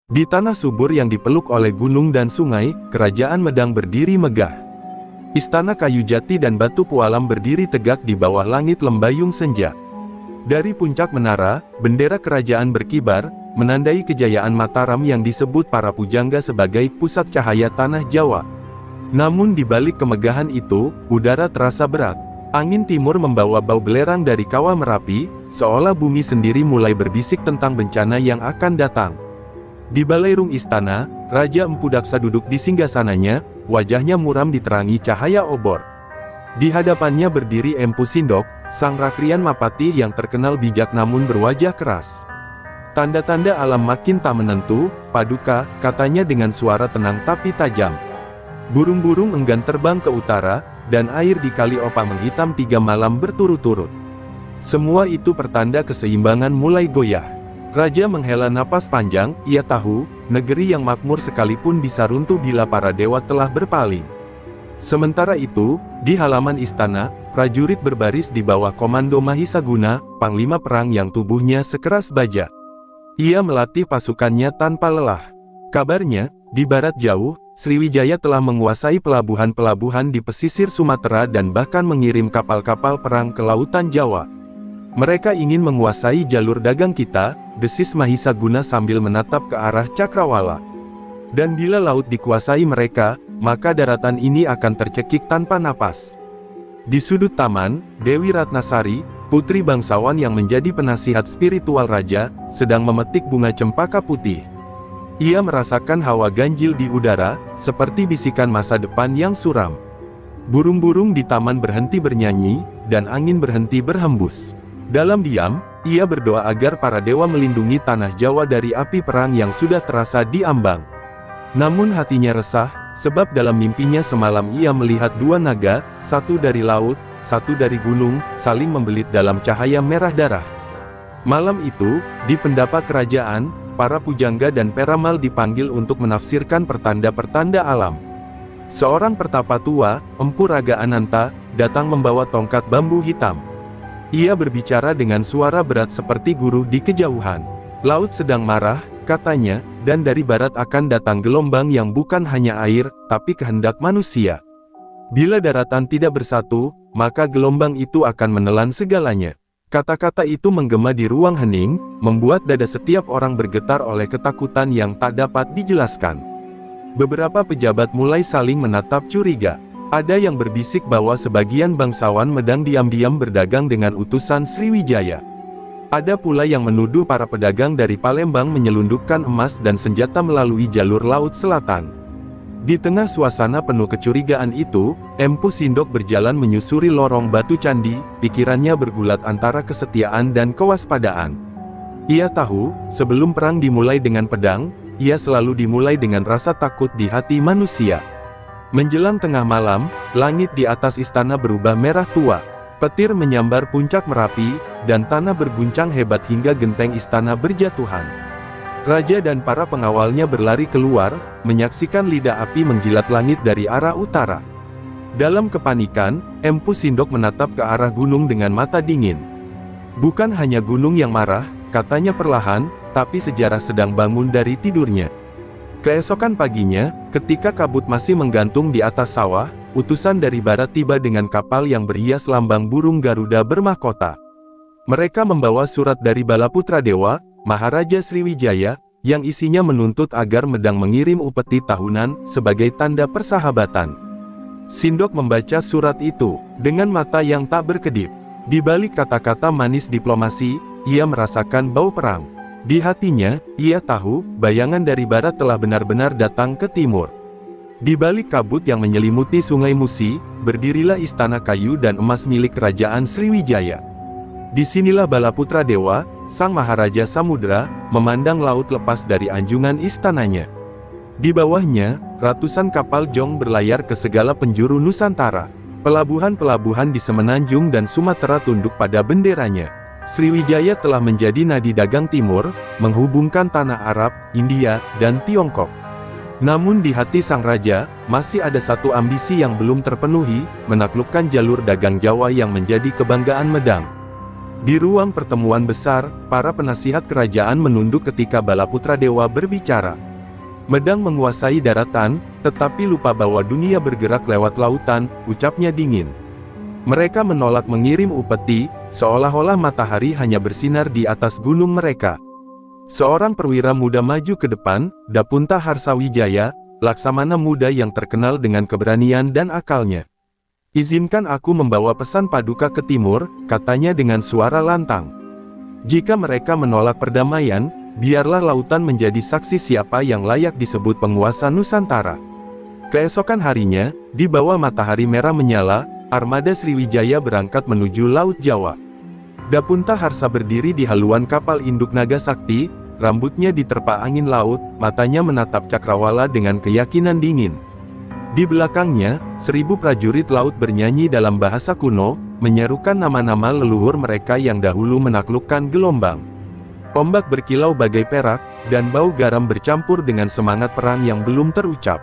Di tanah subur yang dipeluk oleh gunung dan sungai, kerajaan Medang berdiri megah. Istana kayu jati dan batu pualam berdiri tegak di bawah langit lembayung senja. Dari puncak menara, bendera kerajaan berkibar, menandai kejayaan Mataram yang disebut para pujangga sebagai pusat cahaya tanah Jawa. Namun di balik kemegahan itu, udara terasa berat. Angin timur membawa bau belerang dari kawah Merapi, seolah bumi sendiri mulai berbisik tentang bencana yang akan datang. Di balairung istana, Raja Empu Daksa duduk di singgasananya, wajahnya muram diterangi cahaya obor. Di hadapannya berdiri Empu Sindok, sang rakrian Mapati yang terkenal bijak namun berwajah keras. Tanda-tanda alam makin tak menentu, Paduka, katanya dengan suara tenang tapi tajam. Burung-burung enggan terbang ke utara, dan air di Kali Opa menghitam 3 malam berturut-turut. Semua itu pertanda keseimbangan mulai goyah. Raja menghela napas panjang, ia tahu, negeri yang makmur sekalipun bisa runtuh bila para dewa telah berpaling. Sementara itu, di halaman istana, prajurit berbaris di bawah komando Mahisaguna, panglima perang yang tubuhnya sekeras baja. Ia melatih pasukannya tanpa lelah. Kabarnya, di barat jauh, Sriwijaya telah menguasai pelabuhan-pelabuhan di pesisir Sumatera dan bahkan mengirim kapal-kapal perang ke lautan Jawa. Mereka ingin menguasai jalur dagang kita, desis Mahisaguna sambil menatap ke arah Cakrawala. Dan bila laut dikuasai mereka, maka daratan ini akan tercekik tanpa napas. Di sudut taman, Dewi Ratnasari, putri bangsawan yang menjadi penasihat spiritual raja, sedang memetik bunga cempaka putih. Ia merasakan hawa ganjil di udara, seperti bisikan masa depan yang suram. Burung-burung di taman berhenti bernyanyi, dan angin berhenti berhembus. Dalam diam, ia berdoa agar para dewa melindungi tanah Jawa dari api perang yang sudah terasa di ambang. Namun hatinya resah, sebab dalam mimpinya semalam ia melihat 2 naga, satu dari laut, satu dari gunung, saling membelit dalam cahaya merah darah. Malam itu, di pendapa kerajaan, para pujangga dan peramal dipanggil untuk menafsirkan pertanda-pertanda alam. Seorang pertapa tua, Empu Raga Ananta, datang membawa tongkat bambu hitam. Ia berbicara dengan suara berat seperti guru di kejauhan. Laut sedang marah, katanya, dan dari barat akan datang gelombang yang bukan hanya air, tapi kehendak manusia. Bila daratan tidak bersatu, maka gelombang itu akan menelan segalanya. Kata-kata itu menggema di ruang hening, membuat dada setiap orang bergetar oleh ketakutan yang tak dapat dijelaskan. Beberapa pejabat mulai saling menatap curiga. Ada yang berbisik bahwa sebagian bangsawan Medang diam-diam berdagang dengan utusan Sriwijaya. Ada pula yang menuduh para pedagang dari Palembang menyelundupkan emas dan senjata melalui jalur laut selatan. Di tengah suasana penuh kecurigaan itu, Empu Sindok berjalan menyusuri lorong batu candi, pikirannya bergulat antara kesetiaan dan kewaspadaan. Ia tahu, sebelum perang dimulai dengan pedang, ia selalu dimulai dengan rasa takut di hati manusia. Menjelang tengah malam, langit di atas istana berubah merah tua. Petir menyambar puncak Merapi, dan tanah berguncang hebat hingga genteng istana berjatuhan. Raja dan para pengawalnya berlari keluar, menyaksikan lidah api menjilat langit dari arah utara. Dalam kepanikan, Empu Sindok menatap ke arah gunung dengan mata dingin. Bukan hanya gunung yang marah, katanya perlahan, tapi sejarah sedang bangun dari tidurnya. Keesokan paginya, ketika kabut masih menggantung di atas sawah, utusan dari barat tiba dengan kapal yang berhias lambang burung Garuda bermahkota. Mereka membawa surat dari Balaputra Dewa, Maharaja Sriwijaya, yang isinya menuntut agar Medang mengirim upeti tahunan, sebagai tanda persahabatan. Sindok membaca surat itu, dengan mata yang tak berkedip. Di balik kata-kata manis diplomasi, ia merasakan bau perang. Di hatinya, ia tahu, bayangan dari barat telah benar-benar datang ke timur. Di balik kabut yang menyelimuti sungai Musi, berdirilah istana kayu dan emas milik kerajaan Sriwijaya. Disinilah Balaputra Dewa, sang Maharaja Samudra, memandang laut lepas dari anjungan istananya. Di bawahnya, ratusan kapal jong berlayar ke segala penjuru Nusantara. Pelabuhan-pelabuhan di Semenanjung dan Sumatera tunduk pada benderanya. Sriwijaya telah menjadi nadi dagang timur, menghubungkan tanah Arab, India, dan Tiongkok. Namun di hati sang raja, masih ada satu ambisi yang belum terpenuhi, menaklukkan jalur dagang Jawa yang menjadi kebanggaan Medang. Di ruang pertemuan besar, para penasihat kerajaan menunduk ketika Balaputra Dewa berbicara. Medang menguasai daratan, tetapi lupa bahwa dunia bergerak lewat lautan, ucapnya dingin. Mereka menolak mengirim upeti, seolah-olah matahari hanya bersinar di atas gunung mereka. Seorang perwira muda maju ke depan, Dapunta Harsawijaya, laksamana muda yang terkenal dengan keberanian dan akalnya. "Izinkan aku membawa pesan paduka ke timur," katanya dengan suara lantang. "Jika mereka menolak perdamaian, biarlah lautan menjadi saksi siapa yang layak disebut penguasa Nusantara." Keesokan harinya, di bawah matahari merah menyala, armada Sriwijaya berangkat menuju Laut Jawa. Dapunta Harsa berdiri di haluan kapal induk Naga Sakti, rambutnya diterpa angin laut, matanya menatap cakrawala dengan keyakinan dingin. Di belakangnya, 1000 prajurit laut bernyanyi dalam bahasa kuno, menyerukan nama-nama leluhur mereka yang dahulu menaklukkan gelombang. Ombak berkilau bagai perak, dan bau garam bercampur dengan semangat perang yang belum terucap.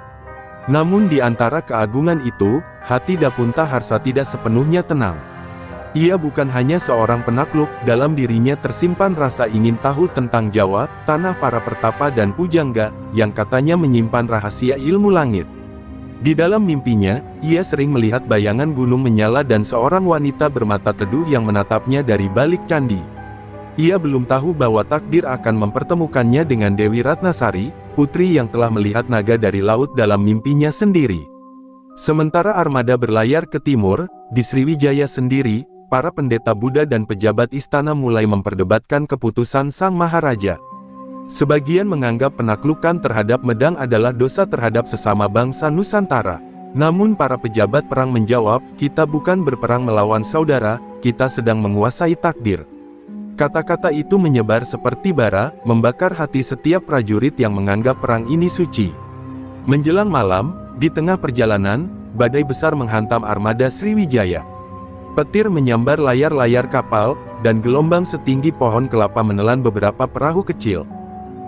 Namun di antara keagungan itu, hati Dapunta Harsa tidak sepenuhnya tenang. Ia bukan hanya seorang penakluk, dalam dirinya tersimpan rasa ingin tahu tentang Jawa, tanah para pertapa dan pujangga, yang katanya menyimpan rahasia ilmu langit. Di dalam mimpinya, ia sering melihat bayangan gunung menyala dan seorang wanita bermata teduh yang menatapnya dari balik candi. Ia belum tahu bahwa takdir akan mempertemukannya dengan Dewi Ratnasari, putri yang telah melihat naga dari laut dalam mimpinya sendiri. Sementara armada berlayar ke timur, di Sriwijaya sendiri, para pendeta Buddha dan pejabat istana mulai memperdebatkan keputusan Sang Maharaja. Sebagian menganggap penaklukan terhadap Medang adalah dosa terhadap sesama bangsa Nusantara. Namun para pejabat perang menjawab, "Kita bukan berperang melawan saudara, kita sedang menguasai takdir." Kata-kata itu menyebar seperti bara, membakar hati setiap prajurit yang menganggap perang ini suci. Menjelang malam, di tengah perjalanan, badai besar menghantam armada Sriwijaya. Petir menyambar layar-layar kapal, dan gelombang setinggi pohon kelapa menelan beberapa perahu kecil.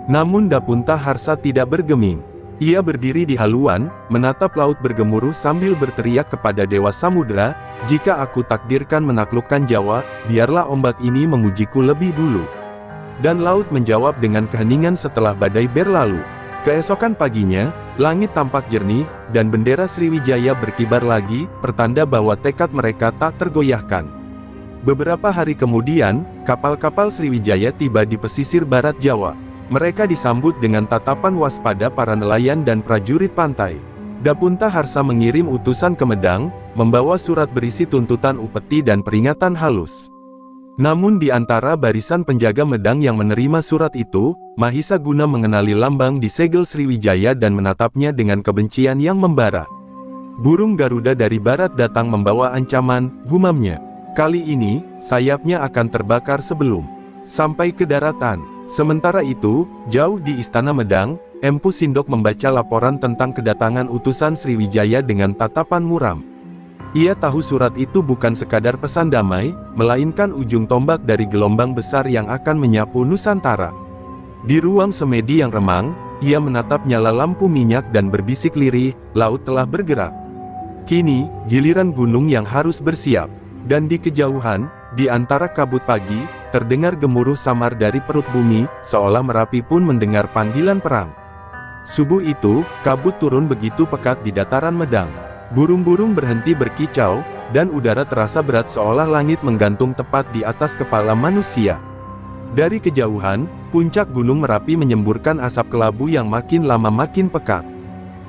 Namun Dapunta Harsa tidak bergeming. Ia berdiri di haluan, menatap laut bergemuruh sambil berteriak kepada Dewa Samudra, "Jika aku takdirkan menaklukkan Jawa, biarlah ombak ini mengujiku lebih dulu." Dan laut menjawab dengan keheningan setelah badai berlalu. Keesokan paginya, langit tampak jernih, dan bendera Sriwijaya berkibar lagi, pertanda bahwa tekad mereka tak tergoyahkan. Beberapa hari kemudian, kapal-kapal Sriwijaya tiba di pesisir barat Jawa. Mereka disambut dengan tatapan waspada para nelayan dan prajurit pantai. Dapunta Harsa mengirim utusan ke Medang, membawa surat berisi tuntutan upeti dan peringatan halus. Namun di antara barisan penjaga Medang yang menerima surat itu, Mahisa Guna mengenali lambang di segel Sriwijaya dan menatapnya dengan kebencian yang membara. "Burung Garuda dari barat datang membawa ancaman," gumamnya. "Kali ini, sayapnya akan terbakar sebelum sampai ke daratan." Sementara itu, jauh di Istana Medang, Empu Sindok membaca laporan tentang kedatangan utusan Sriwijaya dengan tatapan muram. Ia tahu surat itu bukan sekadar pesan damai, melainkan ujung tombak dari gelombang besar yang akan menyapu Nusantara. Di ruang semedi yang remang, ia menatap nyala lampu minyak dan berbisik lirih, "Laut telah bergerak. Kini, giliran gunung yang harus bersiap." Dan di kejauhan, di antara kabut pagi, terdengar gemuruh samar dari perut bumi, seolah Merapi pun mendengar panggilan perang. Subuh itu, kabut turun begitu pekat di dataran Medang. Burung-burung berhenti berkicau, dan udara terasa berat seolah langit menggantung tepat di atas kepala manusia. Dari kejauhan, puncak Gunung Merapi menyemburkan asap kelabu yang makin lama makin pekat.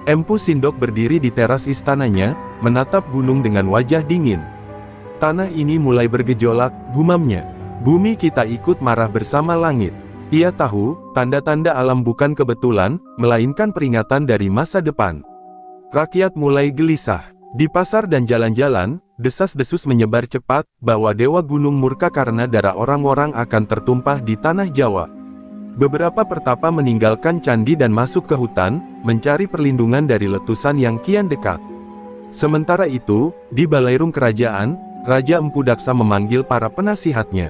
Empu Sindok berdiri di teras istananya, menatap gunung dengan wajah dingin. "Tanah ini mulai bergejolak," gumamnya. "Bumi kita ikut marah bersama langit." Ia tahu, tanda-tanda alam bukan kebetulan, melainkan peringatan dari masa depan. Rakyat mulai gelisah. Di pasar dan jalan-jalan, desas-desus menyebar cepat, bahwa Dewa Gunung murka karena darah orang-orang akan tertumpah di tanah Jawa. Beberapa pertapa meninggalkan candi dan masuk ke hutan, mencari perlindungan dari letusan yang kian dekat. Sementara itu, di balairung kerajaan, Raja Empu Daksa memanggil para penasihatnya.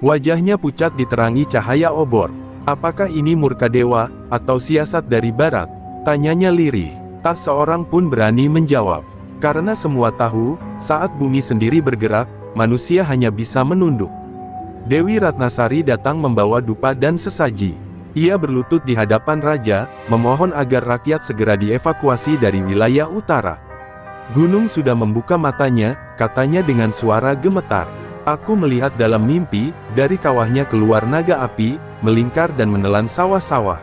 Wajahnya pucat diterangi cahaya obor. "Apakah ini murka dewa, atau siasat dari barat?" tanyanya lirih. Tak seorang pun berani menjawab. Karena semua tahu, saat bumi sendiri bergerak, manusia hanya bisa menunduk. Dewi Ratnasari datang membawa dupa dan sesaji. Ia berlutut di hadapan raja, memohon agar rakyat segera dievakuasi dari wilayah utara. Gunung sudah membuka matanya, katanya dengan suara gemetar. Aku melihat dalam mimpi, dari kawahnya keluar naga api, melingkar dan menelan sawah-sawah.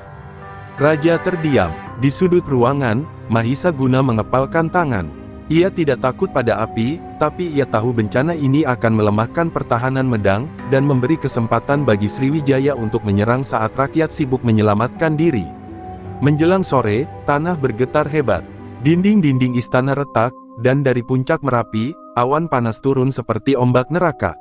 Raja terdiam. Di sudut ruangan, Mahisa Guna mengepalkan tangan. Ia tidak takut pada api, tapi ia tahu bencana ini akan melemahkan pertahanan Medang, dan memberi kesempatan bagi Sriwijaya untuk menyerang saat rakyat sibuk menyelamatkan diri. Menjelang sore, tanah bergetar hebat. Dinding-dinding istana retak, dan dari puncak Merapi, awan panas turun seperti ombak neraka.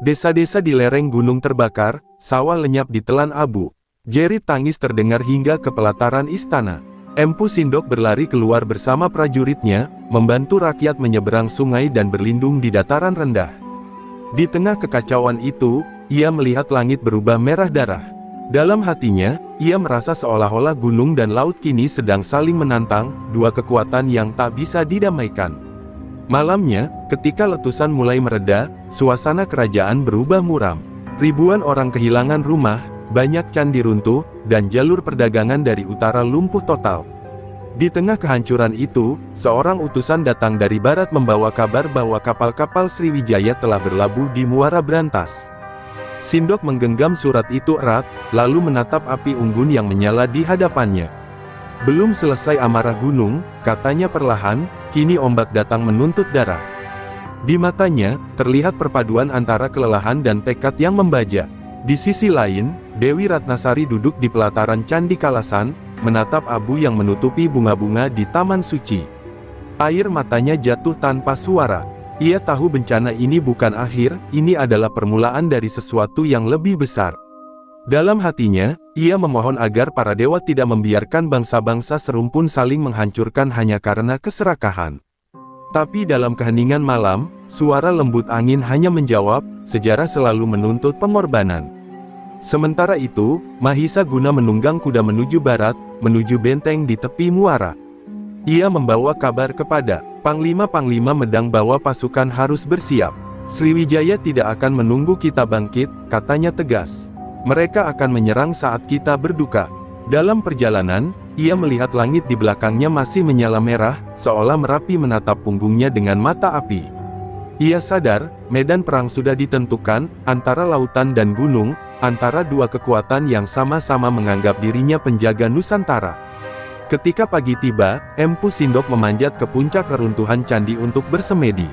Desa-desa di lereng gunung terbakar, sawah lenyap ditelan abu. Jerit tangis terdengar hingga ke pelataran istana. Empu Sindok berlari keluar bersama prajuritnya, membantu rakyat menyeberang sungai dan berlindung di dataran rendah. Di tengah kekacauan itu, ia melihat langit berubah merah darah. Dalam hatinya, ia merasa seolah-olah gunung dan laut kini sedang saling menantang, dua kekuatan yang tak bisa didamaikan. Malamnya, ketika letusan mulai mereda, suasana kerajaan berubah muram. Ribuan orang kehilangan rumah, banyak candi runtuh, dan jalur perdagangan dari utara lumpuh total. Di tengah kehancuran itu, seorang utusan datang dari barat membawa kabar bahwa kapal-kapal Sriwijaya telah berlabuh di Muara Brantas. Sindok menggenggam surat itu erat, lalu menatap api unggun yang menyala di hadapannya. Belum selesai amarah gunung, katanya perlahan, kini ombak datang menuntut darah. Di matanya, terlihat perpaduan antara kelelahan dan tekad yang membajak. Di sisi lain, Dewi Ratnasari duduk di pelataran Candi Kalasan, menatap abu yang menutupi bunga-bunga di Taman Suci. Air matanya jatuh tanpa suara. Ia tahu bencana ini bukan akhir, ini adalah permulaan dari sesuatu yang lebih besar. Dalam hatinya, ia memohon agar para dewa tidak membiarkan bangsa-bangsa serumpun saling menghancurkan hanya karena keserakahan. Tapi dalam keheningan malam, suara lembut angin hanya menjawab, sejarah selalu menuntut pengorbanan. Sementara itu, Mahisa Guna menunggang kuda menuju barat, menuju benteng di tepi muara. Ia membawa kabar kepada Panglima-Panglima Medang bahwa pasukan harus bersiap. Sriwijaya tidak akan menunggu kita bangkit, katanya tegas. Mereka akan menyerang saat kita berduka. Dalam perjalanan, ia melihat langit di belakangnya masih menyala merah, seolah Merapi menatap punggungnya dengan mata api. Ia sadar, medan perang sudah ditentukan, antara lautan dan gunung, antara dua kekuatan yang sama-sama menganggap dirinya penjaga Nusantara. Ketika pagi tiba, Empu Sindok memanjat ke puncak reruntuhan candi untuk bersemedi.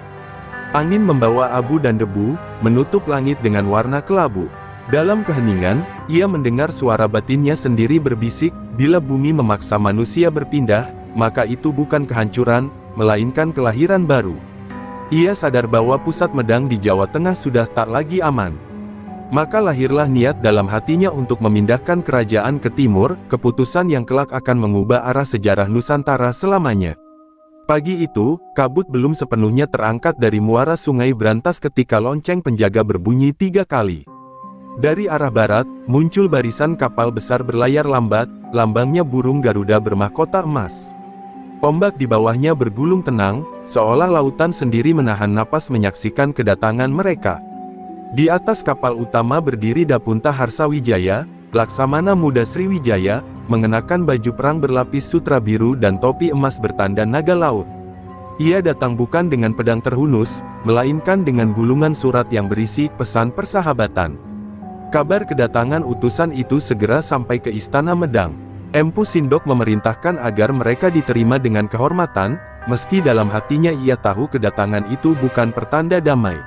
Angin membawa abu dan debu, menutup langit dengan warna kelabu. Dalam keheningan, ia mendengar suara batinnya sendiri berbisik, bila bumi memaksa manusia berpindah, maka itu bukan kehancuran, melainkan kelahiran baru. Ia sadar bahwa pusat Medang di Jawa Tengah sudah tak lagi aman. Maka lahirlah niat dalam hatinya untuk memindahkan kerajaan ke timur, keputusan yang kelak akan mengubah arah sejarah Nusantara selamanya. Pagi itu, kabut belum sepenuhnya terangkat dari muara Sungai Brantas ketika lonceng penjaga berbunyi 3 kali. Dari arah barat, muncul barisan kapal besar berlayar lambat, lambangnya burung Garuda bermahkota emas. Ombak di bawahnya bergulung tenang, seolah lautan sendiri menahan napas menyaksikan kedatangan mereka. Di atas kapal utama berdiri Dapunta Harsawijaya, Laksamana Muda Sriwijaya, mengenakan baju perang berlapis sutra biru dan topi emas bertanda naga laut. Ia datang bukan dengan pedang terhunus, melainkan dengan gulungan surat yang berisi pesan persahabatan. Kabar kedatangan utusan itu segera sampai ke Istana Medang. Empu Sindok memerintahkan agar mereka diterima dengan kehormatan, meski dalam hatinya ia tahu kedatangan itu bukan pertanda damai.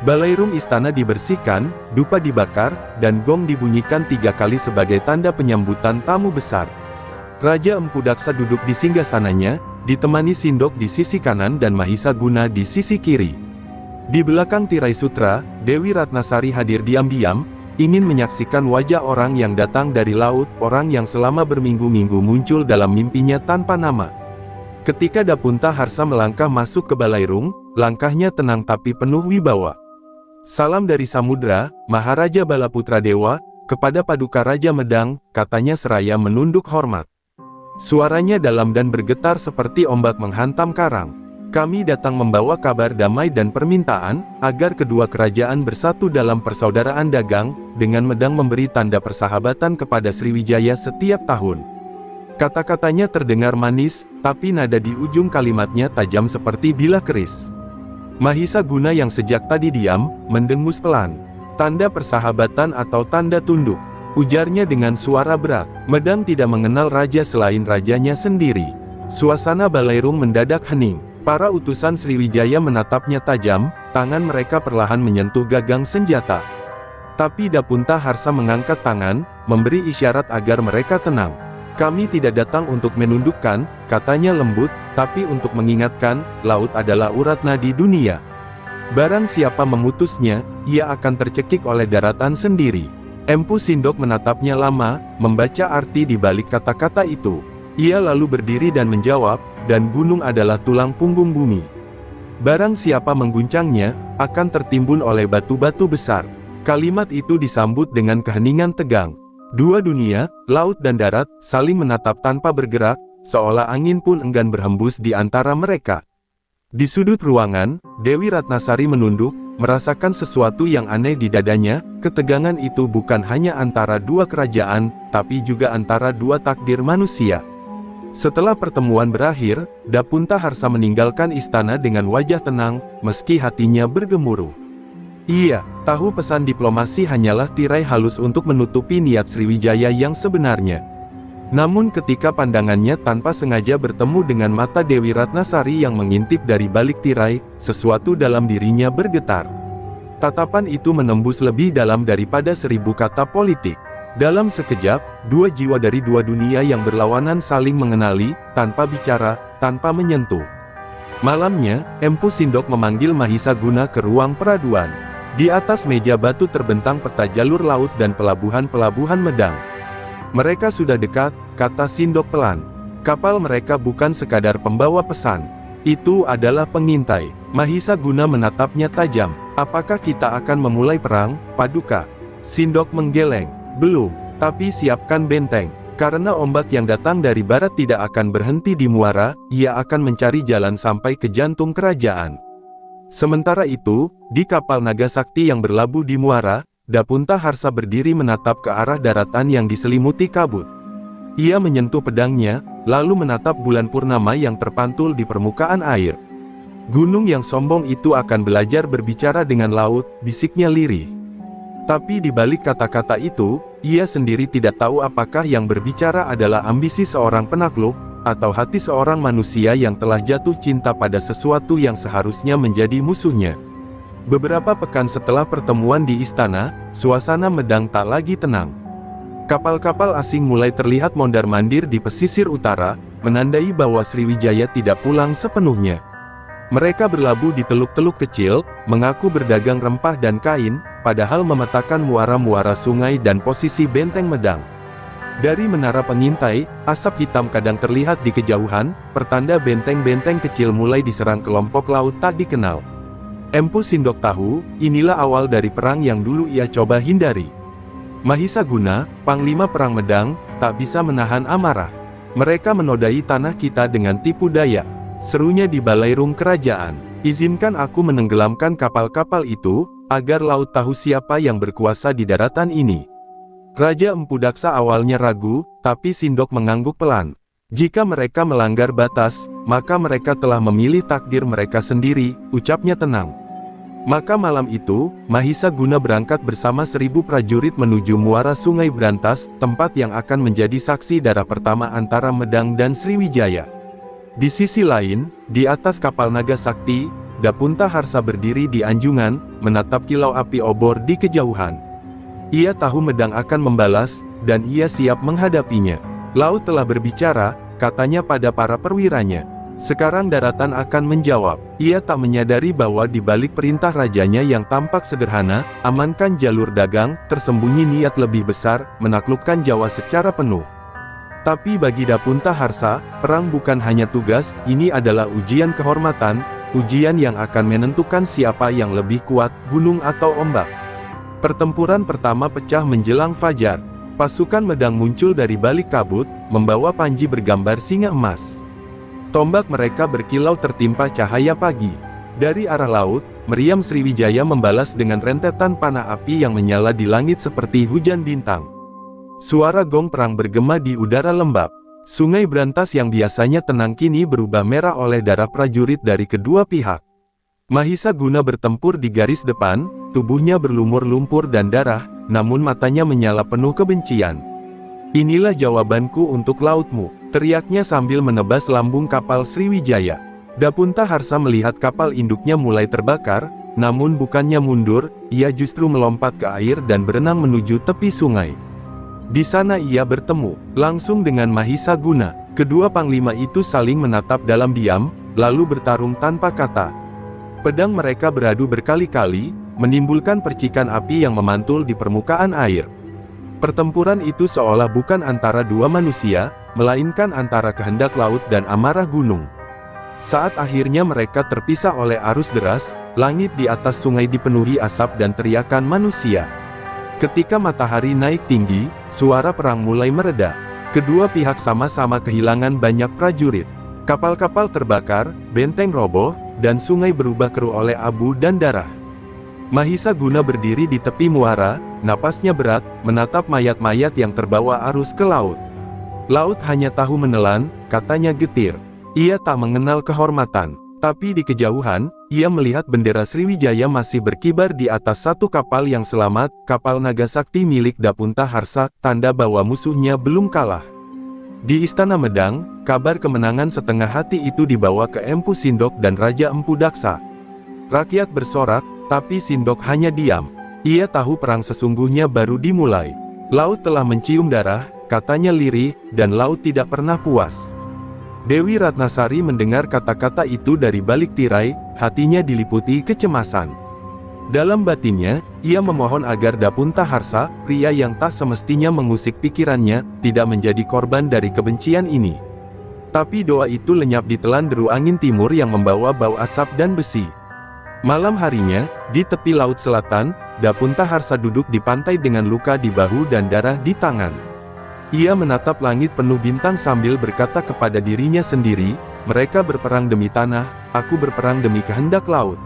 Balairung istana dibersihkan, dupa dibakar, dan gong dibunyikan 3 kali sebagai tanda penyambutan tamu besar. Raja Empu Daksa duduk di singgasananya, ditemani Sindok di sisi kanan dan Mahisa Guna di sisi kiri. Di belakang tirai sutra, Dewi Ratnasari hadir diam-diam, ingin menyaksikan wajah orang yang datang dari laut, orang yang selama berminggu-minggu muncul dalam mimpinya tanpa nama. Ketika Dapunta Harsa melangkah masuk ke Balairung, langkahnya tenang tapi penuh wibawa. "Salam dari Samudra, Maharaja Balaputra Dewa, kepada Paduka Raja Medang," katanya seraya menunduk hormat. Suaranya dalam dan bergetar seperti ombak menghantam karang. Kami datang membawa kabar damai dan permintaan, agar kedua kerajaan bersatu dalam persaudaraan dagang, dengan Medang memberi tanda persahabatan kepada Sriwijaya setiap tahun. Kata-katanya terdengar manis, tapi nada di ujung kalimatnya tajam seperti bilah keris. Mahisa Guna yang sejak tadi diam, mendengus pelan. Tanda persahabatan atau tanda tunduk? Ujarnya dengan suara berat. Medang tidak mengenal raja selain rajanya sendiri. Suasana balairung mendadak hening. Para utusan Sriwijaya menatapnya tajam, tangan mereka perlahan menyentuh gagang senjata. Tapi Dapunta Harsa mengangkat tangan, memberi isyarat agar mereka tenang. Kami tidak datang untuk menundukkan, katanya lembut, tapi untuk mengingatkan, laut adalah urat nadi dunia. Barang siapa memutusnya, ia akan tercekik oleh daratan sendiri. Empu Sindok menatapnya lama, membaca arti di balik kata-kata itu. Ia lalu berdiri dan menjawab, dan gunung adalah tulang punggung bumi. Barang siapa mengguncangnya, akan tertimbun oleh batu-batu besar. Kalimat itu disambut dengan keheningan tegang. Dua dunia, laut dan darat, saling menatap tanpa bergerak, seolah angin pun enggan berhembus di antara mereka. Di sudut ruangan, Dewi Ratnasari menunduk, merasakan sesuatu yang aneh di dadanya. Ketegangan itu bukan hanya antara dua kerajaan, tapi juga antara dua takdir manusia. Setelah pertemuan berakhir, Dapunta Harsa meninggalkan istana dengan wajah tenang, meski hatinya bergemuruh. Ia tahu pesan diplomasi hanyalah tirai halus untuk menutupi niat Sriwijaya yang sebenarnya. Namun ketika pandangannya tanpa sengaja bertemu dengan mata Dewi Ratnasari yang mengintip dari balik tirai, sesuatu dalam dirinya bergetar. Tatapan itu menembus lebih dalam daripada 1000 kata politik. Dalam sekejap, dua jiwa dari dua dunia yang berlawanan saling mengenali, tanpa bicara, tanpa menyentuh. Malamnya, Empu Sindok memanggil Mahisa Guna ke ruang peraduan. Di atas meja batu terbentang peta jalur laut dan pelabuhan-pelabuhan Medang. Mereka sudah dekat, kata Sindok pelan. Kapal mereka bukan sekadar pembawa pesan. Itu adalah pengintai. Mahisa Guna menatapnya tajam. Apakah kita akan memulai perang, Paduka? Sindok menggeleng. Belum, tapi siapkan benteng. Karena ombak yang datang dari barat tidak akan berhenti di muara, ia akan mencari jalan sampai ke jantung kerajaan. Sementara itu, di kapal naga sakti yang berlabuh di muara, Dapunta Harsa berdiri menatap ke arah daratan yang diselimuti kabut. Ia menyentuh pedangnya, lalu menatap bulan purnama yang terpantul di permukaan air. Gunung yang sombong itu akan belajar berbicara dengan laut, bisiknya lirih. Tapi di balik kata-kata itu, ia sendiri tidak tahu apakah yang berbicara adalah ambisi seorang penakluk, atau hati seorang manusia yang telah jatuh cinta pada sesuatu yang seharusnya menjadi musuhnya. Beberapa pekan setelah pertemuan di istana, suasana Medang tak lagi tenang. Kapal-kapal asing mulai terlihat mondar-mandir di pesisir utara, menandai bahwa Sriwijaya tidak pulang sepenuhnya. Mereka berlabuh di teluk-teluk kecil, mengaku berdagang rempah dan kain, padahal memetakan muara-muara sungai dan posisi benteng Medang. Dari menara pengintai, asap hitam kadang terlihat di kejauhan, pertanda benteng-benteng kecil mulai diserang kelompok laut tak dikenal. Empu Sindok tahu, inilah awal dari perang yang dulu ia coba hindari. Mahisa Guna, Panglima Perang Medang, tak bisa menahan amarah. Mereka menodai tanah kita dengan tipu daya. Serunya di balairung kerajaan. Izinkan aku menenggelamkan kapal-kapal itu, agar laut tahu siapa yang berkuasa di daratan ini. Raja Empu Daksa awalnya ragu, tapi Sindok mengangguk pelan. Jika mereka melanggar batas, maka mereka telah memilih takdir mereka sendiri, ucapnya tenang. Maka malam itu, Mahisa Guna berangkat bersama 1000 prajurit menuju muara Sungai Brantas, tempat yang akan menjadi saksi darah pertama antara Medang dan Sriwijaya. Di sisi lain, di atas kapal naga sakti, Dapunta Harsa berdiri di anjungan, menatap kilau api obor di kejauhan. Ia tahu Medang akan membalas, dan ia siap menghadapinya. Laut telah berbicara, katanya pada para perwiranya. Sekarang daratan akan menjawab. Ia tak menyadari bahwa di balik perintah rajanya yang tampak sederhana, amankan jalur dagang, tersembunyi niat lebih besar, menaklukkan Jawa secara penuh. Tapi bagi Dapunta Harsa, perang bukan hanya tugas, ini adalah ujian kehormatan, ujian yang akan menentukan siapa yang lebih kuat, gunung atau ombak. Pertempuran pertama pecah menjelang fajar. Pasukan Medang muncul dari balik kabut, membawa panji bergambar singa emas. Tombak mereka berkilau tertimpa cahaya pagi. Dari arah laut, meriam Sriwijaya membalas dengan rentetan panah api yang menyala di langit seperti hujan bintang. Suara gong perang bergema di udara lembab. Sungai Brantas yang biasanya tenang kini berubah merah oleh darah prajurit dari kedua pihak. Mahisa Guna bertempur di garis depan, tubuhnya berlumur lumpur dan darah, namun matanya menyala penuh kebencian. "Inilah jawabanku untuk lautmu," teriaknya sambil menebas lambung kapal Sriwijaya. Dapunta Harsa melihat kapal induknya mulai terbakar, namun bukannya mundur, ia justru melompat ke air dan berenang menuju tepi sungai. Di sana ia bertemu langsung dengan Mahisa Guna. Kedua panglima itu saling menatap dalam diam, lalu bertarung tanpa kata. Pedang mereka beradu berkali-kali, menimbulkan percikan api yang memantul di permukaan air. Pertempuran itu seolah bukan antara dua manusia, melainkan antara kehendak laut dan amarah gunung. Saat akhirnya mereka terpisah oleh arus deras, langit di atas sungai dipenuhi asap dan teriakan manusia. Ketika matahari naik tinggi, suara perang mulai mereda. Kedua pihak sama-sama kehilangan banyak prajurit. Kapal-kapal terbakar, benteng roboh, dan sungai berubah keruh oleh abu dan darah. Mahisa Guna berdiri di tepi muara, napasnya berat, menatap mayat-mayat yang terbawa arus ke laut. "Laut hanya tahu menelan," katanya getir. Ia tak mengenal kehormatan. Tapi di kejauhan, ia melihat bendera Sriwijaya masih berkibar di atas satu kapal yang selamat, kapal Nagasakti milik Dapunta Harsa, tanda bahwa musuhnya belum kalah. Di Istana Medang, kabar kemenangan setengah hati itu dibawa ke Empu Sindok dan Raja Empu Daksa. Rakyat bersorak, tapi Sindok hanya diam. Ia tahu perang sesungguhnya baru dimulai. Laut telah mencium darah, katanya lirih, dan laut tidak pernah puas. Dewi Ratnasari mendengar kata-kata itu dari balik tirai, hatinya diliputi kecemasan. Dalam batinnya, ia memohon agar Dapunta Harsa, pria yang tak semestinya mengusik pikirannya, tidak menjadi korban dari kebencian ini. Tapi doa itu lenyap ditelan deru angin timur yang membawa bau asap dan besi. Malam harinya, di tepi laut selatan, Dapunta Harsa duduk di pantai dengan luka di bahu dan darah di tangan. Ia menatap langit penuh bintang sambil berkata kepada dirinya sendiri, "Mereka berperang demi tanah, aku berperang demi kehendak laut.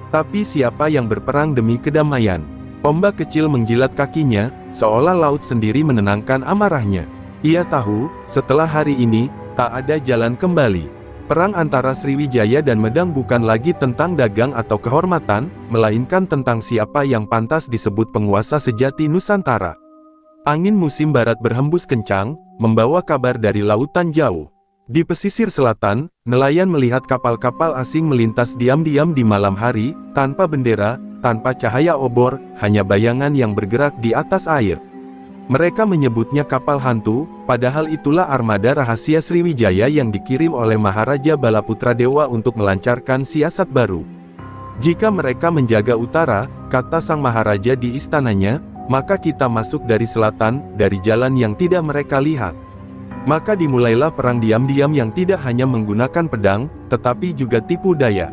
Tapi siapa yang berperang demi kedamaian?" Ombak kecil menjilat kakinya, seolah laut sendiri menenangkan amarahnya. Ia tahu, setelah hari ini, tak ada jalan kembali. Perang antara Sriwijaya dan Medang bukan lagi tentang dagang atau kehormatan, melainkan tentang siapa yang pantas disebut penguasa sejati Nusantara. Angin musim barat berhembus kencang, membawa kabar dari lautan jauh. Di pesisir selatan, nelayan melihat kapal-kapal asing melintas diam-diam di malam hari, tanpa bendera, tanpa cahaya obor, hanya bayangan yang bergerak di atas air. Mereka menyebutnya kapal hantu, padahal itulah armada rahasia Sriwijaya yang dikirim oleh Maharaja Balaputra Dewa untuk melancarkan siasat baru. "Jika mereka menjaga utara," kata sang Maharaja di istananya, "maka kita masuk dari selatan, dari jalan yang tidak mereka lihat." Maka dimulailah perang diam-diam yang tidak hanya menggunakan pedang, tetapi juga tipu daya.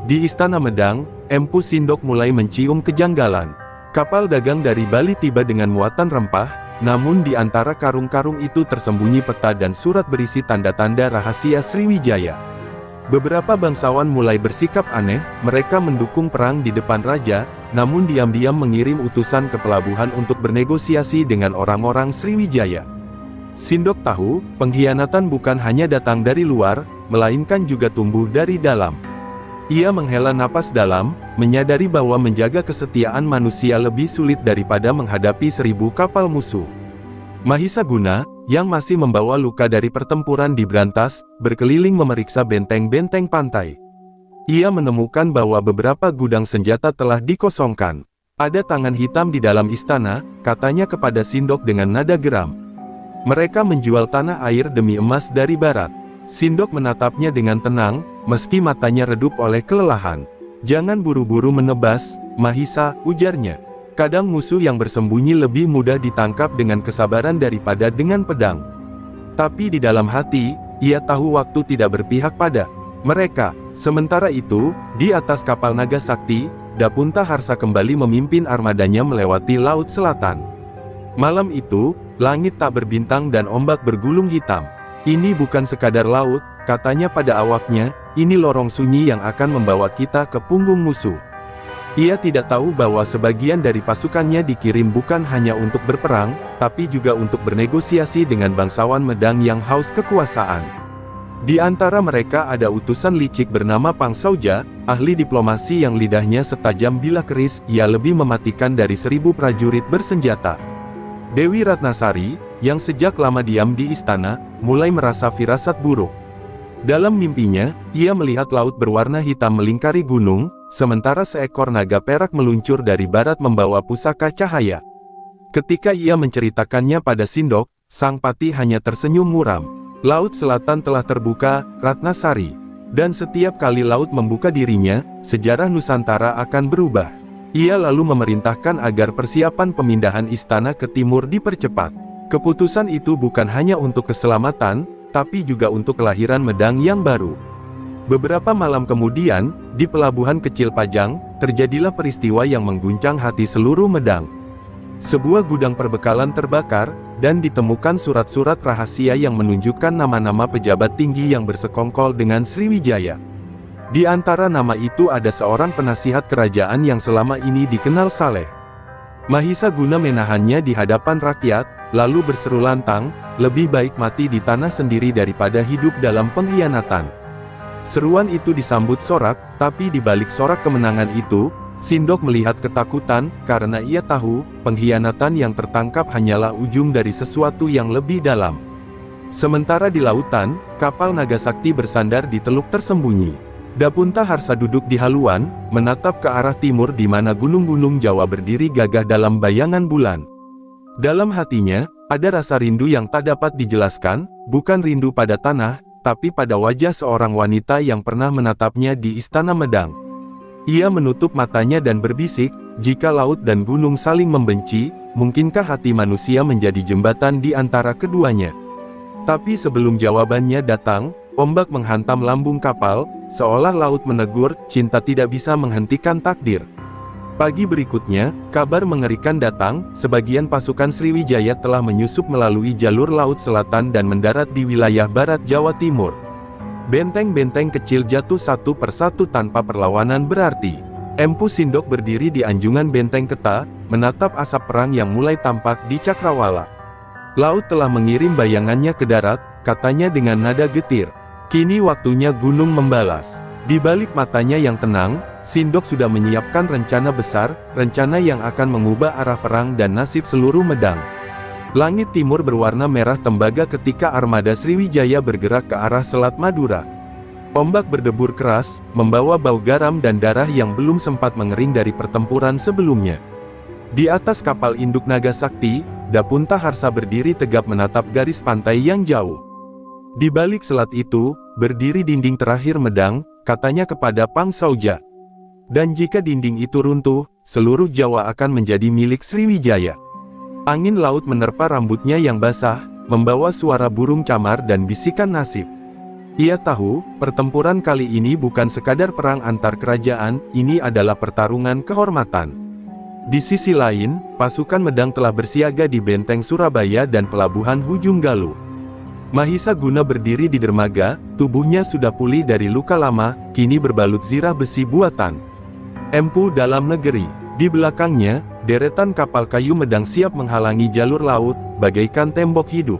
Di Istana Medang, Empu Sindok mulai mencium kejanggalan. Kapal dagang dari Bali tiba dengan muatan rempah, namun di antara karung-karung itu tersembunyi peta dan surat berisi tanda-tanda rahasia Sriwijaya. Beberapa bangsawan mulai bersikap aneh, mereka mendukung perang di depan raja, namun diam-diam mengirim utusan ke pelabuhan untuk bernegosiasi dengan orang-orang Sriwijaya. Sindok tahu, pengkhianatan bukan hanya datang dari luar, melainkan juga tumbuh dari dalam. Ia menghela napas dalam, menyadari bahwa menjaga kesetiaan manusia lebih sulit daripada menghadapi 1000 kapal musuh. Mahisa Guna, yang masih membawa luka dari pertempuran di Brantas, berkeliling memeriksa benteng-benteng pantai. Ia menemukan bahwa beberapa gudang senjata telah dikosongkan. "Ada tangan hitam di dalam istana," katanya kepada Sindok dengan nada geram. "Mereka menjual tanah air demi emas dari barat." Sindok menatapnya dengan tenang, meski matanya redup oleh kelelahan. "Jangan buru-buru menebas, Mahisa," ujarnya. "Kadang musuh yang bersembunyi lebih mudah ditangkap dengan kesabaran daripada dengan pedang." Tapi di dalam hati, ia tahu waktu tidak berpihak pada mereka. Sementara itu, di atas kapal Nagasakti, Dapunta Harsa kembali memimpin armadanya melewati Laut Selatan. Malam itu, langit tak berbintang dan ombak bergulung hitam. Ini bukan sekadar laut, katanya pada awaknya, ini lorong sunyi yang akan membawa kita ke punggung musuh. Ia tidak tahu bahwa sebagian dari pasukannya dikirim bukan hanya untuk berperang, tapi juga untuk bernegosiasi dengan bangsawan Medang yang haus kekuasaan. Di antara mereka ada utusan licik bernama Pang Sauja, ahli diplomasi yang lidahnya setajam bilah keris, ia lebih mematikan dari 1000 prajurit bersenjata. Dewi Ratnasari, yang sejak lama diam di istana, mulai merasa firasat buruk. Dalam mimpinya, ia melihat laut berwarna hitam melingkari gunung, sementara seekor naga perak meluncur dari barat membawa pusaka cahaya. Ketika ia menceritakannya pada Sindok, sang pati hanya tersenyum muram. Laut selatan telah terbuka, Ratnasari. Dan setiap kali laut membuka dirinya, sejarah Nusantara akan berubah. Ia lalu memerintahkan agar persiapan pemindahan istana ke timur dipercepat. Keputusan itu bukan hanya untuk keselamatan, tapi juga untuk kelahiran Medang yang baru. Beberapa malam kemudian, di pelabuhan kecil Pajang, terjadilah peristiwa yang mengguncang hati seluruh Medang. Sebuah gudang perbekalan terbakar, dan ditemukan surat-surat rahasia yang menunjukkan nama-nama pejabat tinggi yang bersekongkol dengan Sriwijaya. Di antara nama itu ada seorang penasihat kerajaan yang selama ini dikenal saleh. Mahisa Guna menahannya di hadapan rakyat, lalu berseru lantang, lebih baik mati di tanah sendiri daripada hidup dalam pengkhianatan. Seruan itu disambut sorak, tapi di balik sorak kemenangan itu, Sindok melihat ketakutan, karena ia tahu, pengkhianatan yang tertangkap hanyalah ujung dari sesuatu yang lebih dalam. Sementara di lautan, kapal Nagasakti bersandar di teluk tersembunyi. Dapunta Harsa duduk di haluan, menatap ke arah timur di mana gunung-gunung Jawa berdiri gagah dalam bayangan bulan. Dalam hatinya, ada rasa rindu yang tak dapat dijelaskan, bukan rindu pada tanah, tapi pada wajah seorang wanita yang pernah menatapnya di Istana Medang. Ia menutup matanya dan berbisik, jika laut dan gunung saling membenci, mungkinkah hati manusia menjadi jembatan di antara keduanya? Tapi sebelum jawabannya datang, ombak menghantam lambung kapal, seolah laut menegur, cinta tidak bisa menghentikan takdir. Pagi berikutnya, kabar mengerikan datang, sebagian pasukan Sriwijaya telah menyusup melalui jalur laut selatan dan mendarat di wilayah barat Jawa Timur. Benteng-benteng kecil jatuh satu persatu tanpa perlawanan berarti. Empu Sindok berdiri di anjungan benteng Keta, menatap asap perang yang mulai tampak di Cakrawala. Laut telah mengirim bayangannya ke darat, katanya dengan nada getir. Kini waktunya gunung membalas. Di balik matanya yang tenang, Sindok sudah menyiapkan rencana besar, rencana yang akan mengubah arah perang dan nasib seluruh Medang. Langit timur berwarna merah tembaga ketika armada Sriwijaya bergerak ke arah Selat Madura. Ombak berdebur keras, membawa bau garam dan darah yang belum sempat mengering dari pertempuran sebelumnya. Di atas kapal induk Nagasakti, Dapunta Harsa berdiri tegap menatap garis pantai yang jauh. Di balik selat itu, berdiri dinding terakhir Medang, katanya kepada Pang Sauja. Dan jika dinding itu runtuh, seluruh Jawa akan menjadi milik Sriwijaya. Angin laut menerpa rambutnya yang basah, membawa suara burung camar dan bisikan nasib. Ia tahu, pertempuran kali ini bukan sekadar perang antar kerajaan, ini adalah pertarungan kehormatan. Di sisi lain, pasukan Medang telah bersiaga di benteng Surabaya dan pelabuhan Hujung Galuh. Mahisa Guna berdiri di dermaga, tubuhnya sudah pulih dari luka lama, kini berbalut zirah besi buatan. Empu dalam negeri. Di belakangnya, deretan kapal kayu Medang siap menghalangi jalur laut, bagaikan tembok hidup.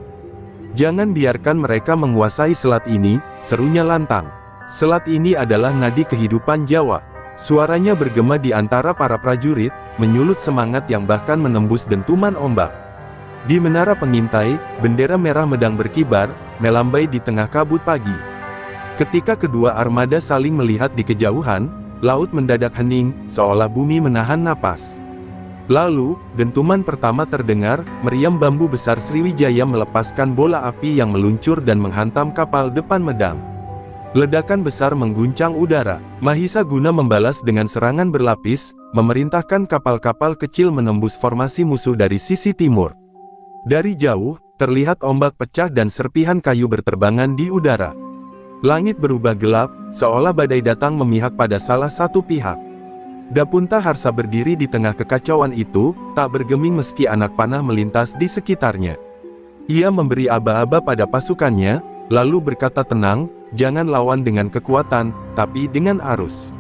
Jangan biarkan mereka menguasai selat ini, serunya lantang. Selat ini adalah nadi kehidupan Jawa. Suaranya bergema di antara para prajurit, menyulut semangat yang bahkan menembus dentuman ombak. Di menara pengintai, bendera merah Medang berkibar, melambai di tengah kabut pagi. Ketika kedua armada saling melihat di kejauhan, laut mendadak hening, seolah bumi menahan napas. Lalu, dentuman pertama terdengar, meriam bambu besar Sriwijaya melepaskan bola api yang meluncur dan menghantam kapal depan Medang. Ledakan besar mengguncang udara. Mahisa Guna membalas dengan serangan berlapis, memerintahkan kapal-kapal kecil menembus formasi musuh dari sisi timur. Dari jauh, terlihat ombak pecah dan serpihan kayu berterbangan di udara. Langit berubah gelap, seolah badai datang memihak pada salah satu pihak. Dapunta Harsa berdiri di tengah kekacauan itu, tak bergeming meski anak panah melintas di sekitarnya. Ia memberi aba-aba pada pasukannya, lalu berkata tenang, jangan lawan dengan kekuatan, tapi dengan arus.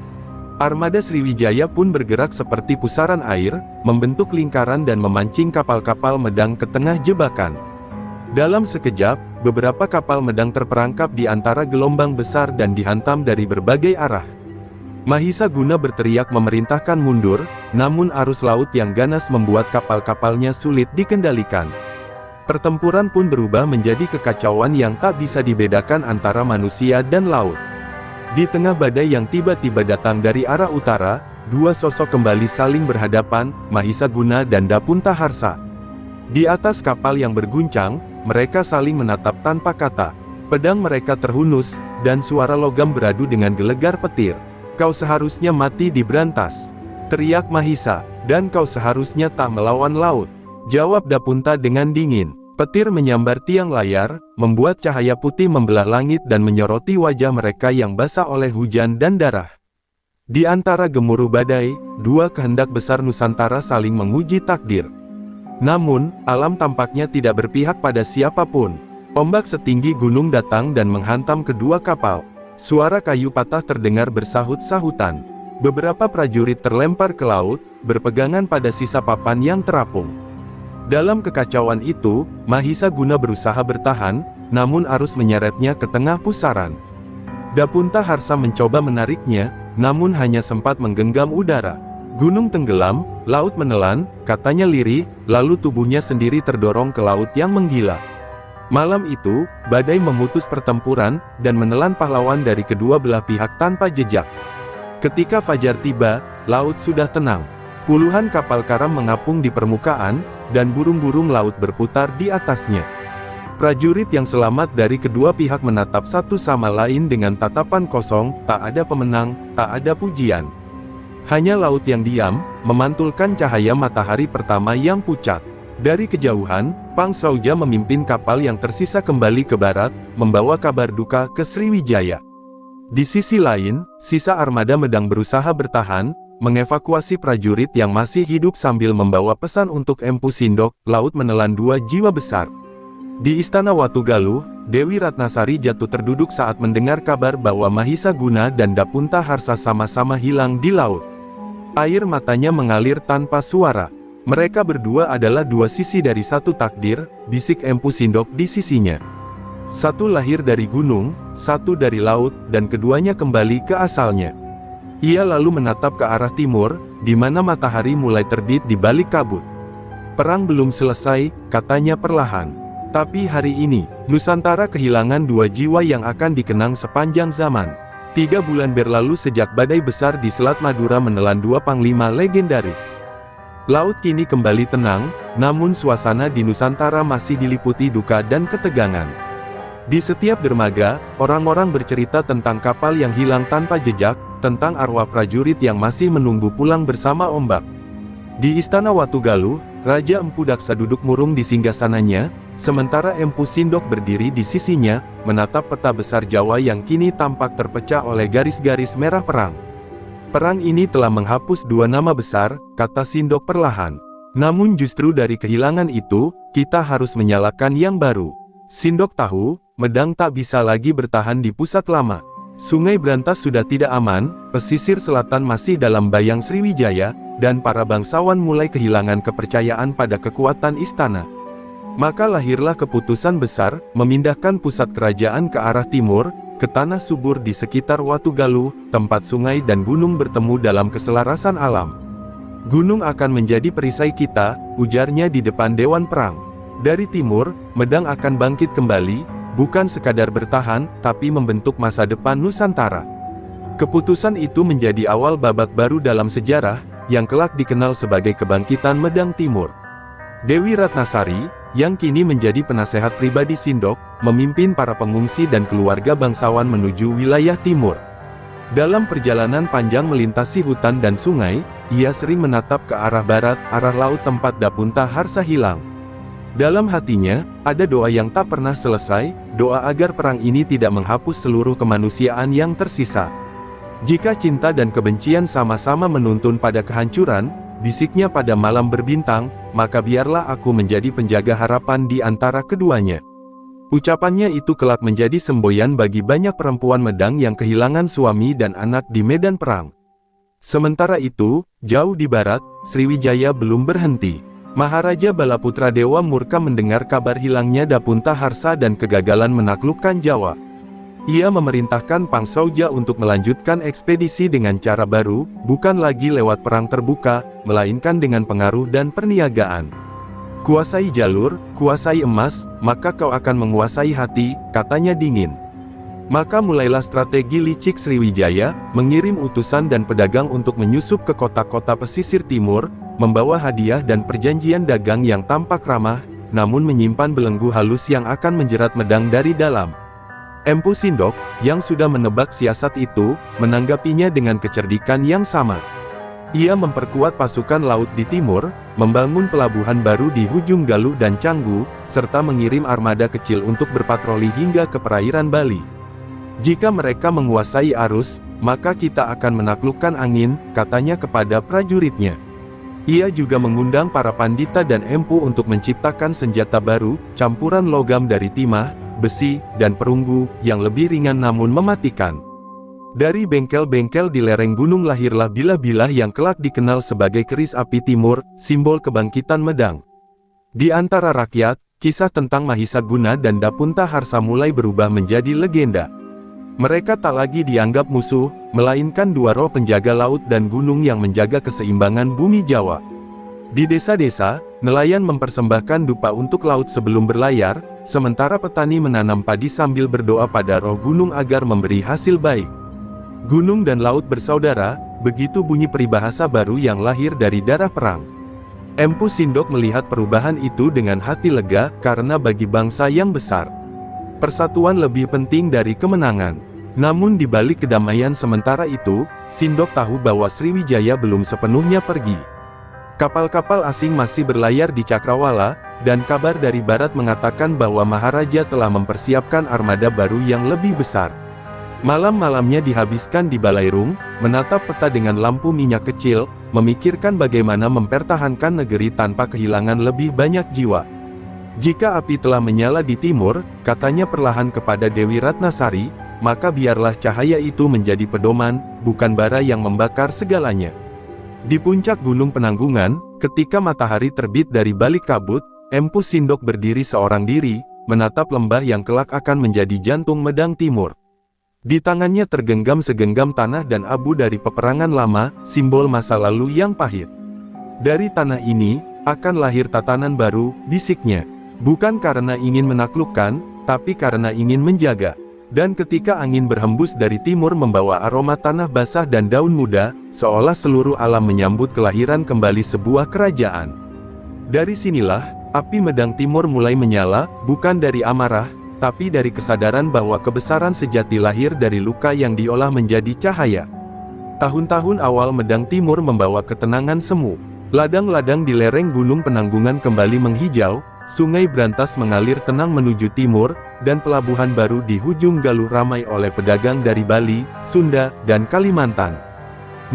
Armada Sriwijaya pun bergerak seperti pusaran air, membentuk lingkaran dan memancing kapal-kapal medang ke tengah jebakan. Dalam sekejap, beberapa kapal medang terperangkap di antara gelombang besar dan dihantam dari berbagai arah. Mahisa Guna berteriak memerintahkan mundur, namun arus laut yang ganas membuat kapal-kapalnya sulit dikendalikan. Pertempuran pun berubah menjadi kekacauan yang tak bisa dibedakan antara manusia dan laut. Di tengah badai yang tiba-tiba datang dari arah utara, dua sosok kembali saling berhadapan, Mahisa Guna dan Dapunta Harsa. Di atas kapal yang berguncang, mereka saling menatap tanpa kata. Pedang mereka terhunus, dan suara logam beradu dengan gelegar petir. Kau seharusnya mati di Brantas, teriak Mahisa, dan kau seharusnya tak melawan laut, jawab Dapunta dengan dingin. Petir menyambar tiang layar, membuat cahaya putih membelah langit dan menyoroti wajah mereka yang basah oleh hujan dan darah. Di antara gemuruh badai, dua kehendak besar Nusantara saling menguji takdir. Namun, alam tampaknya tidak berpihak pada siapapun. Ombak setinggi gunung datang dan menghantam kedua kapal. Suara kayu patah terdengar bersahut-sahutan. Beberapa prajurit terlempar ke laut, berpegangan pada sisa papan yang terapung. Dalam kekacauan itu, Mahisa Guna berusaha bertahan, namun arus menyeretnya ke tengah pusaran. Dapunta Harsa mencoba menariknya, namun hanya sempat menggenggam udara. Gunung tenggelam, laut menelan, katanya lirih, lalu tubuhnya sendiri terdorong ke laut yang menggila. Malam itu, badai memutus pertempuran, dan menelan pahlawan dari kedua belah pihak tanpa jejak. Ketika fajar tiba, laut sudah tenang. Puluhan kapal karam mengapung di permukaan, dan burung-burung laut berputar di atasnya. Prajurit yang selamat dari kedua pihak menatap satu sama lain dengan tatapan kosong, tak ada pemenang, tak ada pujian. Hanya laut yang diam, memantulkan cahaya matahari pertama yang pucat. Dari kejauhan, Pang Sauja memimpin kapal yang tersisa kembali ke barat, membawa kabar duka ke Sriwijaya. Di sisi lain, sisa armada medang berusaha bertahan, mengevakuasi prajurit yang masih hidup sambil membawa pesan untuk Empu Sindok. Laut menelan dua jiwa besar. Di Istana Watugaluh, Dewi Ratnasari jatuh terduduk saat mendengar kabar bahwa Mahisa Guna dan Dapunta Harsa sama-sama hilang di laut. Air matanya mengalir tanpa suara. Mereka berdua adalah dua sisi dari satu takdir, bisik Empu Sindok di sisinya. Satu lahir dari gunung, satu dari laut, dan keduanya kembali ke asalnya. Ia lalu menatap ke arah timur, di mana matahari mulai terbit di balik kabut. Perang belum selesai, katanya perlahan. Tapi hari ini, Nusantara kehilangan dua jiwa yang akan dikenang sepanjang zaman. 3 bulan berlalu sejak badai besar di Selat Madura menelan dua panglima legendaris. Laut kini kembali tenang, namun suasana di Nusantara masih diliputi duka dan ketegangan. Di setiap dermaga, orang-orang bercerita tentang kapal yang hilang tanpa jejak, tentang arwah prajurit yang masih menunggu pulang bersama ombak. Di Istana Watugaluh, Raja Empu Daksa duduk murung di singgasananya, sementara Empu Sindok berdiri di sisinya, menatap peta besar Jawa yang kini tampak terpecah oleh garis-garis merah perang. Perang ini telah menghapus dua nama besar, kata Sindok perlahan. Namun justru dari kehilangan itu, kita harus menyalakan yang baru. Sindok tahu, Medang tak bisa lagi bertahan di pusat lama. Sungai Brantas sudah tidak aman, pesisir selatan masih dalam bayang Sriwijaya, dan para bangsawan mulai kehilangan kepercayaan pada kekuatan istana. Maka lahirlah keputusan besar, memindahkan pusat kerajaan ke arah timur, ke tanah subur di sekitar Watugaluh, tempat sungai dan gunung bertemu dalam keselarasan alam. Gunung akan menjadi perisai kita, ujarnya di depan Dewan Perang. Dari timur, Medang akan bangkit kembali, bukan sekadar bertahan, tapi membentuk masa depan Nusantara. Keputusan itu menjadi awal babak baru dalam sejarah, yang kelak dikenal sebagai Kebangkitan Medang Timur. Dewi Ratnasari, yang kini menjadi penasehat pribadi Sindok, memimpin para pengungsi dan keluarga bangsawan menuju wilayah timur. Dalam perjalanan panjang melintasi hutan dan sungai, ia sering menatap ke arah barat, arah laut tempat Dapunta Harsa hilang. Dalam hatinya, ada doa yang tak pernah selesai, doa agar perang ini tidak menghapus seluruh kemanusiaan yang tersisa. Jika cinta dan kebencian sama-sama menuntun pada kehancuran, bisiknya pada malam berbintang, maka biarlah aku menjadi penjaga harapan di antara keduanya. Ucapannya itu kelak menjadi semboyan bagi banyak perempuan Medang yang kehilangan suami dan anak di medan perang. Sementara itu, jauh di barat, Sriwijaya belum berhenti. Maharaja Balaputra Dewa murka mendengar kabar hilangnya Dapunta Harsa dan kegagalan menaklukkan Jawa. Ia memerintahkan Pangsauja untuk melanjutkan ekspedisi dengan cara baru, bukan lagi lewat perang terbuka, melainkan dengan pengaruh dan perniagaan. Kuasai jalur, kuasai emas, maka kau akan menguasai hati, katanya dingin. Maka mulailah strategi licik Sriwijaya, mengirim utusan dan pedagang untuk menyusup ke kota-kota pesisir timur, membawa hadiah dan perjanjian dagang yang tampak ramah, namun menyimpan belenggu halus yang akan menjerat Medang dari dalam. Empu Sindok, yang sudah menebak siasat itu, menanggapinya dengan kecerdikan yang sama. Ia memperkuat pasukan laut di timur, membangun pelabuhan baru di Hujung Galuh dan Canggu, serta mengirim armada kecil untuk berpatroli hingga ke perairan Bali. Jika mereka menguasai arus, maka kita akan menaklukkan angin, katanya kepada prajuritnya. Ia juga mengundang para pandita dan empu untuk menciptakan senjata baru, campuran logam dari timah, besi, dan perunggu, yang lebih ringan namun mematikan. Dari bengkel-bengkel di lereng gunung lahirlah bilah-bilah yang kelak dikenal sebagai keris api timur, simbol kebangkitan Medang. Di antara rakyat, kisah tentang Mahisa Guna dan Dapunta Harsa mulai berubah menjadi legenda. Mereka tak lagi dianggap musuh, melainkan dua roh penjaga laut dan gunung yang menjaga keseimbangan bumi Jawa. Di desa-desa, nelayan mempersembahkan dupa untuk laut sebelum berlayar, sementara petani menanam padi sambil berdoa pada roh gunung agar memberi hasil baik. Gunung dan laut bersaudara, begitu bunyi peribahasa baru yang lahir dari darah perang. Empu Sindok melihat perubahan itu dengan hati lega, karena bagi bangsa yang besar, persatuan lebih penting dari kemenangan. Namun di balik kedamaian sementara itu, Sindok tahu bahwa Sriwijaya belum sepenuhnya pergi. Kapal-kapal asing masih berlayar di Cakrawala, dan kabar dari barat mengatakan bahwa Maharaja telah mempersiapkan armada baru yang lebih besar. Malam-malamnya dihabiskan di Balairung, menatap peta dengan lampu minyak kecil, memikirkan bagaimana mempertahankan negeri tanpa kehilangan lebih banyak jiwa. Jika api telah menyala di timur, katanya perlahan kepada Dewi Ratnasari, maka biarlah cahaya itu menjadi pedoman, bukan bara yang membakar segalanya. Di puncak Gunung Penanggungan, ketika matahari terbit dari balik kabut, Empu Sindok berdiri seorang diri, menatap lembah yang kelak akan menjadi jantung Medang Timur. Di tangannya tergenggam segenggam tanah dan abu dari peperangan lama, simbol masa lalu yang pahit. Dari tanah ini, akan lahir tatanan baru, bisiknya. Bukan karena ingin menaklukkan, tapi karena ingin menjaga. Dan ketika angin berhembus dari timur membawa aroma tanah basah dan daun muda, seolah seluruh alam menyambut kelahiran kembali sebuah kerajaan. Dari sinilah, api Medang Timur mulai menyala, bukan dari amarah, tapi dari kesadaran bahwa kebesaran sejati lahir dari luka yang diolah menjadi cahaya. Tahun-tahun awal Medang Timur membawa ketenangan semu. Ladang-ladang di lereng Gunung Penanggungan kembali menghijau, sungai berantas mengalir tenang menuju timur, dan pelabuhan baru di Hujung Galuh ramai oleh pedagang dari Bali, Sunda, dan Kalimantan.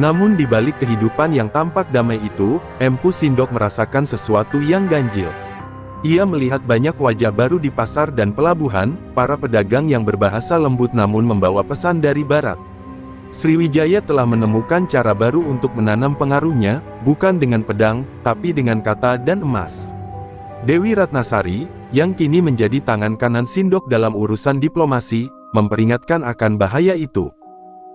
Namun di balik kehidupan yang tampak damai itu, Empu Sindok merasakan sesuatu yang ganjil. Ia melihat banyak wajah baru di pasar dan pelabuhan, para pedagang yang berbahasa lembut namun membawa pesan dari barat. Sriwijaya telah menemukan cara baru untuk menanam pengaruhnya, bukan dengan pedang, tapi dengan kata dan emas. Dewi Ratnasari, yang kini menjadi tangan kanan Sindok dalam urusan diplomasi, memperingatkan akan bahaya itu.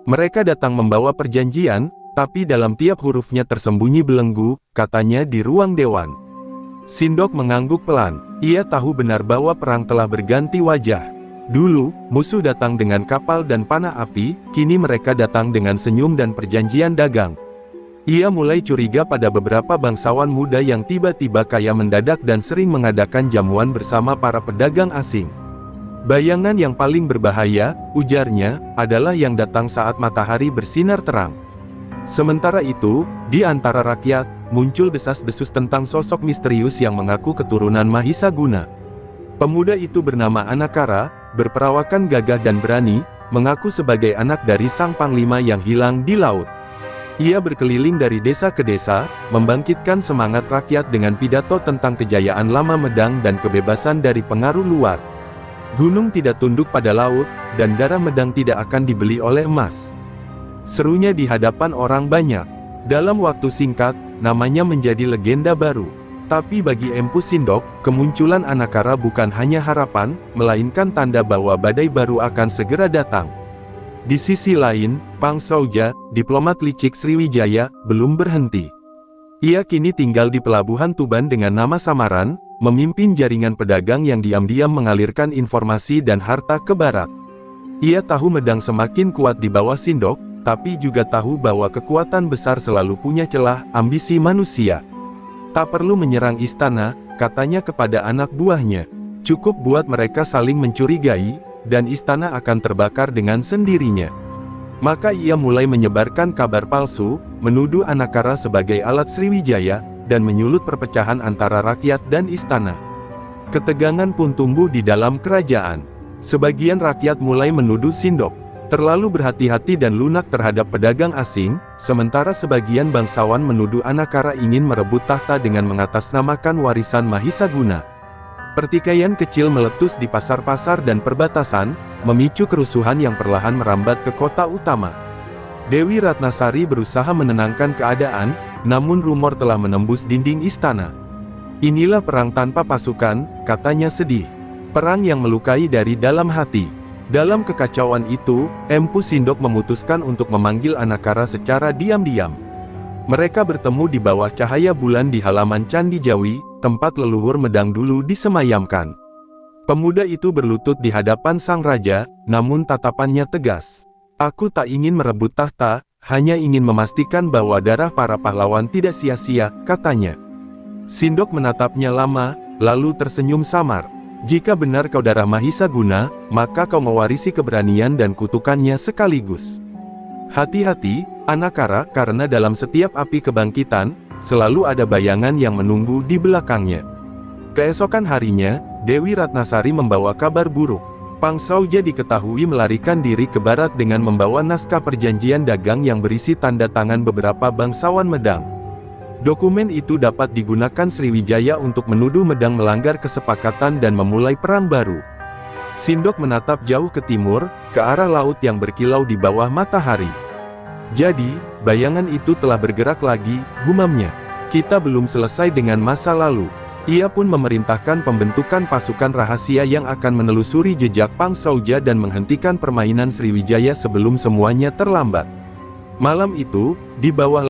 Mereka datang membawa perjanjian, tapi dalam tiap hurufnya tersembunyi belenggu, katanya di ruang dewan. Sindok mengangguk pelan. Ia tahu benar bahwa perang telah berganti wajah. Dulu, musuh datang dengan kapal dan panah api, kini mereka datang dengan senyum dan perjanjian dagang. Ia mulai curiga pada beberapa bangsawan muda yang tiba-tiba kaya mendadak dan sering mengadakan jamuan bersama para pedagang asing. Bayangan yang paling berbahaya, ujarnya, adalah yang datang saat matahari bersinar terang. Sementara itu, di antara rakyat, muncul desas-desus tentang sosok misterius yang mengaku keturunan Mahisa Guna. Pemuda itu bernama Anakara, berperawakan gagah dan berani, mengaku sebagai anak dari sang panglima yang hilang di laut. Ia berkeliling dari desa ke desa, membangkitkan semangat rakyat dengan pidato tentang kejayaan lama Medang dan kebebasan dari pengaruh luar. Gunung tidak tunduk pada laut, dan darah Medang tidak akan dibeli oleh emas. Serunya di hadapan orang banyak. Dalam waktu singkat, namanya menjadi legenda baru. Tapi bagi Empu Sindok, kemunculan Anakara bukan hanya harapan, melainkan tanda bahwa badai baru akan segera datang. Di sisi lain, Pang Saoja, diplomat licik Sriwijaya, belum berhenti. Ia kini tinggal di pelabuhan Tuban dengan nama samaran, memimpin jaringan pedagang yang diam-diam mengalirkan informasi dan harta ke barat. Ia tahu Medang semakin kuat di bawah Sindok, tapi juga tahu bahwa kekuatan besar selalu punya celah, ambisi manusia. Tak perlu menyerang istana, katanya kepada anak buahnya. Cukup buat mereka saling mencurigai, dan istana akan terbakar dengan sendirinya. Maka ia mulai menyebarkan kabar palsu, menuduh Anakara sebagai alat Sriwijaya, dan menyulut perpecahan antara rakyat dan istana. Ketegangan pun tumbuh di dalam kerajaan. Sebagian rakyat mulai menuduh Sindok terlalu berhati-hati dan lunak terhadap pedagang asing, sementara sebagian bangsawan menuduh Anakara ingin merebut tahta dengan mengatasnamakan warisan Mahisaguna. Pertikaian kecil meletus di pasar-pasar dan perbatasan, memicu kerusuhan yang perlahan merambat ke kota utama. Dewi Ratnasari berusaha menenangkan keadaan, namun rumor telah menembus dinding istana. Inilah perang tanpa pasukan, katanya sedih. Perang yang melukai dari dalam hati. Dalam kekacauan itu, Empu Sindok memutuskan untuk memanggil Anakara secara diam-diam. Mereka bertemu di bawah cahaya bulan di halaman Candi Jawi, tempat leluhur Medang dulu disemayamkan. Pemuda itu berlutut di hadapan sang raja, namun tatapannya tegas. Aku tak ingin merebut tahta, hanya ingin memastikan bahwa darah para pahlawan tidak sia-sia, katanya. Sindok menatapnya lama, lalu tersenyum samar. Jika benar kau darah Mahisaguna, maka kau mewarisi keberanian dan kutukannya sekaligus. Hati-hati, Anakara, karena dalam setiap api kebangkitan, selalu ada bayangan yang menunggu di belakangnya. Keesokan harinya, Dewi Ratnasari membawa kabar buruk. Pang Saoja diketahui melarikan diri ke barat dengan membawa naskah perjanjian dagang yang berisi tanda tangan beberapa bangsawan Medang. Dokumen itu dapat digunakan Sriwijaya untuk menuduh Medang melanggar kesepakatan dan memulai perang baru. Sindok menatap jauh ke timur, ke arah laut yang berkilau di bawah matahari. Jadi, bayangan itu telah bergerak lagi, gumamnya. Kita belum selesai dengan masa lalu. Ia pun memerintahkan pembentukan pasukan rahasia yang akan menelusuri jejak Pang Saoja dan menghentikan permainan Sriwijaya sebelum semuanya terlambat. Malam itu, di bawah